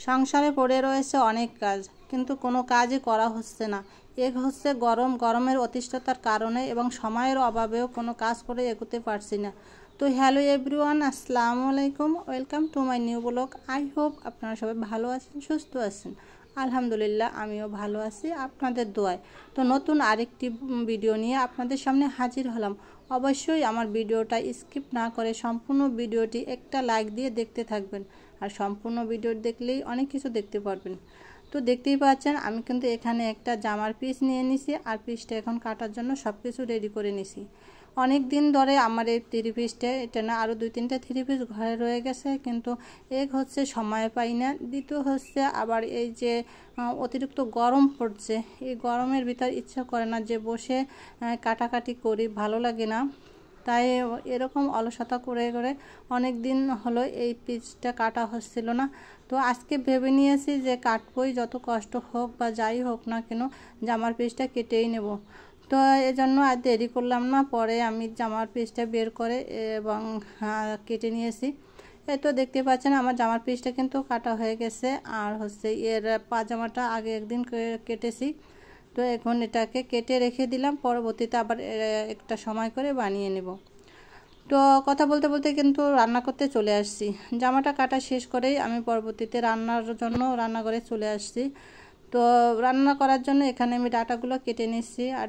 সংসারে পড়ে রয়েছে অনেক কাজ, কিন্তু কোনো কাজই করা হচ্ছে না। এক হচ্ছে গরমের অতিষ্ঠতার কারণে এবং সময়ের অভাবেও কোনো কাজ করে এগোতে পারছি না। তো হ্যালো এভরিওয়ান, আসসালামু আলাইকুম, welcome to my new blog. I hope আপনারা সবাই ভালো আছেন, সুস্থ আছেন। আলহামদুলিল্লাহ, আমিও ভালো আছি আপনাদের দোয়ায়। তো নতুন আরেকটি ভিডিও নিয়ে আপনাদের সামনে হাজির হলাম। অবশ্যই আমার ভিডিওটা স্কিপ না করে সম্পূর্ণ ভিডিওটি একটা লাইক দিয়ে দেখতে থাকবেন, আর সম্পূর্ণ ভিডিও দেখলেই অনেক কিছু দেখতে পারবেন। তো দেখতেই পাচ্ছেন আমি কিন্তু এখানে একটা জামার পিস নিয়ে নিছি, আর পিসটা এখন কাটার জন্য সব কিছু রেডি করে নিছি। অনেক দিন ধরে আমার এই থ্রি পিসটা, এটা না আরও 2-3টা থ্রি পিস ঘরে রয়ে গেছে, কিন্তু এক হচ্ছে সময় পাই না, দ্বিতীয় হচ্ছে আবার এই যে অতিরিক্ত গরম পড়ছে, এই গরমের ভিতর ইচ্ছা করে না যে বসে কাটাকাটি করি, ভালো লাগে না। তাই এরকম অলসতা করে করে অনেক দিন হলো এই পিসটা কাটা হচ্ছিল না। তো আজকে ভেবে নিয়েছি যে কাটবই, যত কষ্ট হোক বা যাই হোক না কেন জামার পিসটা কেটেই নেব। তো এজন্য আর দেরি করলাম না, পরে আমি জামার পিসটা বের করে এবং কেটে নিয়েছি। এই তো দেখতে পাচ্ছেন আমার জামার পিসটা কিন্তু কাটা হয়ে গেছে, আর হচ্ছে এর পাজামাটা আগে একদিন কেটেছি। তো এখন এটাকে কেটে রেখে দিলাম, পরবর্তীতে আবার একটা সময় করে বানিয়ে নেব। তো কথা বলতে বলতে কিন্তু রান্না করতে চলে আসছি। জামাটা কাটা শেষ করেই আমি পরবর্তীতে রান্নার জন্য রান্নাঘরে চলে আসছি। তো রান্না করার জন্য এখানে আমি ডাটাগুলো কেটে নিচ্ছি, আর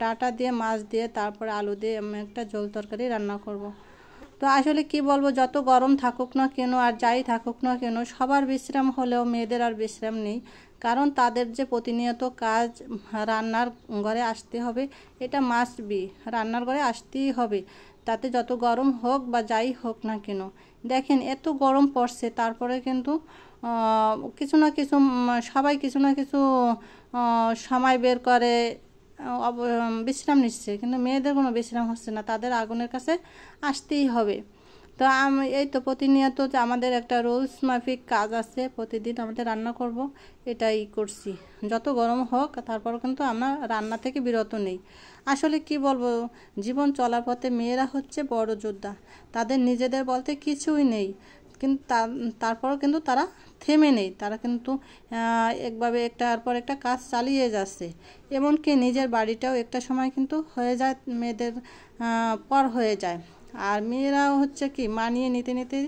ডাটা দিয়ে মাছ দিয়ে তারপরে আলু দিয়ে আমি একটা ঝোল তরকারি রান্না করব। তো আসলে কি বলবো, যত গরম থাকুক না কেন আর যাই থাকুক না কেন, সবার বিশ্রাম হলেও মেয়েদের আর বিশ্রাম নেই। কারণ তাদের যে প্রতিনিয়ত কাজ, রান্নার ঘরে আসতে হবে, এটা মাস্ট বি, রান্নার ঘরে আসতেই হবে, তাতে যত গরম হোক বা যাই হোক না কেন। দেখেন এত গরম পড়ছে, তারপরে কিন্তু কিছু না কিছু সবাই কিছু না কিছু সময় বের করে বিশ্রাম নিচ্ছে, কিন্তু মেয়েদের কোনো বিশ্রাম হচ্ছে না, তাদের আগুনের কাছে আসতেই হবে। তো এই তো প্রতিনিয়ত যে আমাদের একটা রুলস মাফিক কাজ আছে, প্রতিদিন আমাদের রান্না করব, এটাই করছি। যত গরম হোক তারপরও কিন্তু আমরা রান্না থেকে বিরত নেই। আসলে কি বলবো, জীবন চলার পথে মেয়েরা হচ্ছে বড় যোদ্ধা, তাদের নিজেদের বলতে কিছুই নেই, কিন্তু তারপরও কিন্তু তারা থেমে নেই, তারা কিন্তু একভাবে একটার পর একটা কাজ চালিয়ে যাচ্ছে। এমনকি নিজের বাড়িটাও একটা সময় কিন্তু হয়ে যায়, মেয়েদের পর হয়ে যায়। আর মেয়েরাও হচ্ছে কি মানিয়ে নিতে নিতে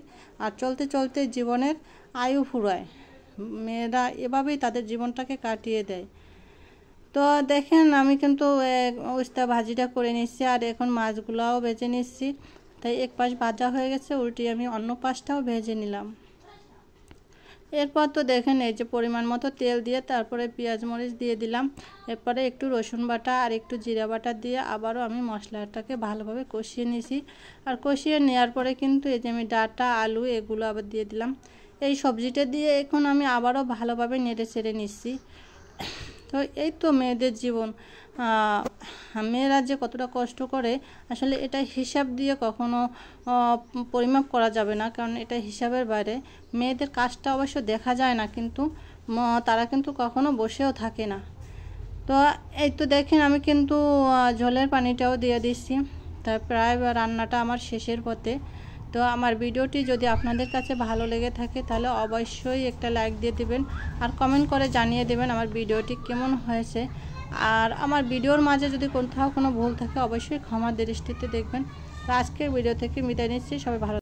আর চলতে চলতে জীবনের আয়ু ফুরায়, মেয়েরা এভাবেই তাদের জীবনটাকে কাটিয়ে দেয়। তো দেখেন আমি কিন্তু উস্তা ভাজিটা করে নিচ্ছি, আর এখন মাছগুলাও ভেজে নিচ্ছি। তাই এক পাশ ভাজা হয়ে গেছে, উল্টে আমি অন্য পাশটাও ভেজে নিলাম। এরপর তো দেখেন এই যে পরিমাণ মতো তেল দিয়ে তারপরে পেঁয়াজ মরিচ দিয়ে দিলাম, এরপরে একটু রসুন বাটা আর একটু জিরা বাটা দিয়ে আবারও আমি মশলাটাকে ভালোভাবে কষিয়ে নিয়েছি। আর কষিয়ে নেওয়ার পরে কিন্তু এই যে আমি ডাটা আলু এগুলো আবার দিয়ে দিলাম। এই সবজিটা দিয়ে এখন আমি আবারও ভালোভাবে নেড়ে চেড়ে নিচ্ছি। তো এই তো মেয়েদের জীবন, মেয়েরা যে কতটা কষ্ট করে আসলে এটা হিসাব দিয়ে কখনো পরিমাপ করা যাবে না, কারণ এটা হিসাবের বাইরে। মেয়েদের কাজটা অবশ্য দেখা যায় না, কিন্তু তারা কিন্তু কখনো বসেও থাকে না। তো এই তো দেখেন আমি কিন্তু ঝোলের পানিটাও দিয়ে দিচ্ছি। তার প্রায় রান্নাটা আমার শেষের পথে। তো আমার ভিডিওটি যদি আপনাদের কাছে ভালো লেগে থাকে তাহলে অবশ্যই একটা লাইক দিয়ে দিবেন, আর কমেন্ট করে জানিয়ে দেবেন আমার ভিডিওটি কেমন হয়েছে। আর আমার ভিডিওর মাঝে যদি কোথাও কোনো ভুল থাকে অবশ্যই ক্ষমার দৃষ্টিতে দেখবেন। তো আজকের ভিডিও থেকে বিদায় নিচ্ছি, সবাই ভালো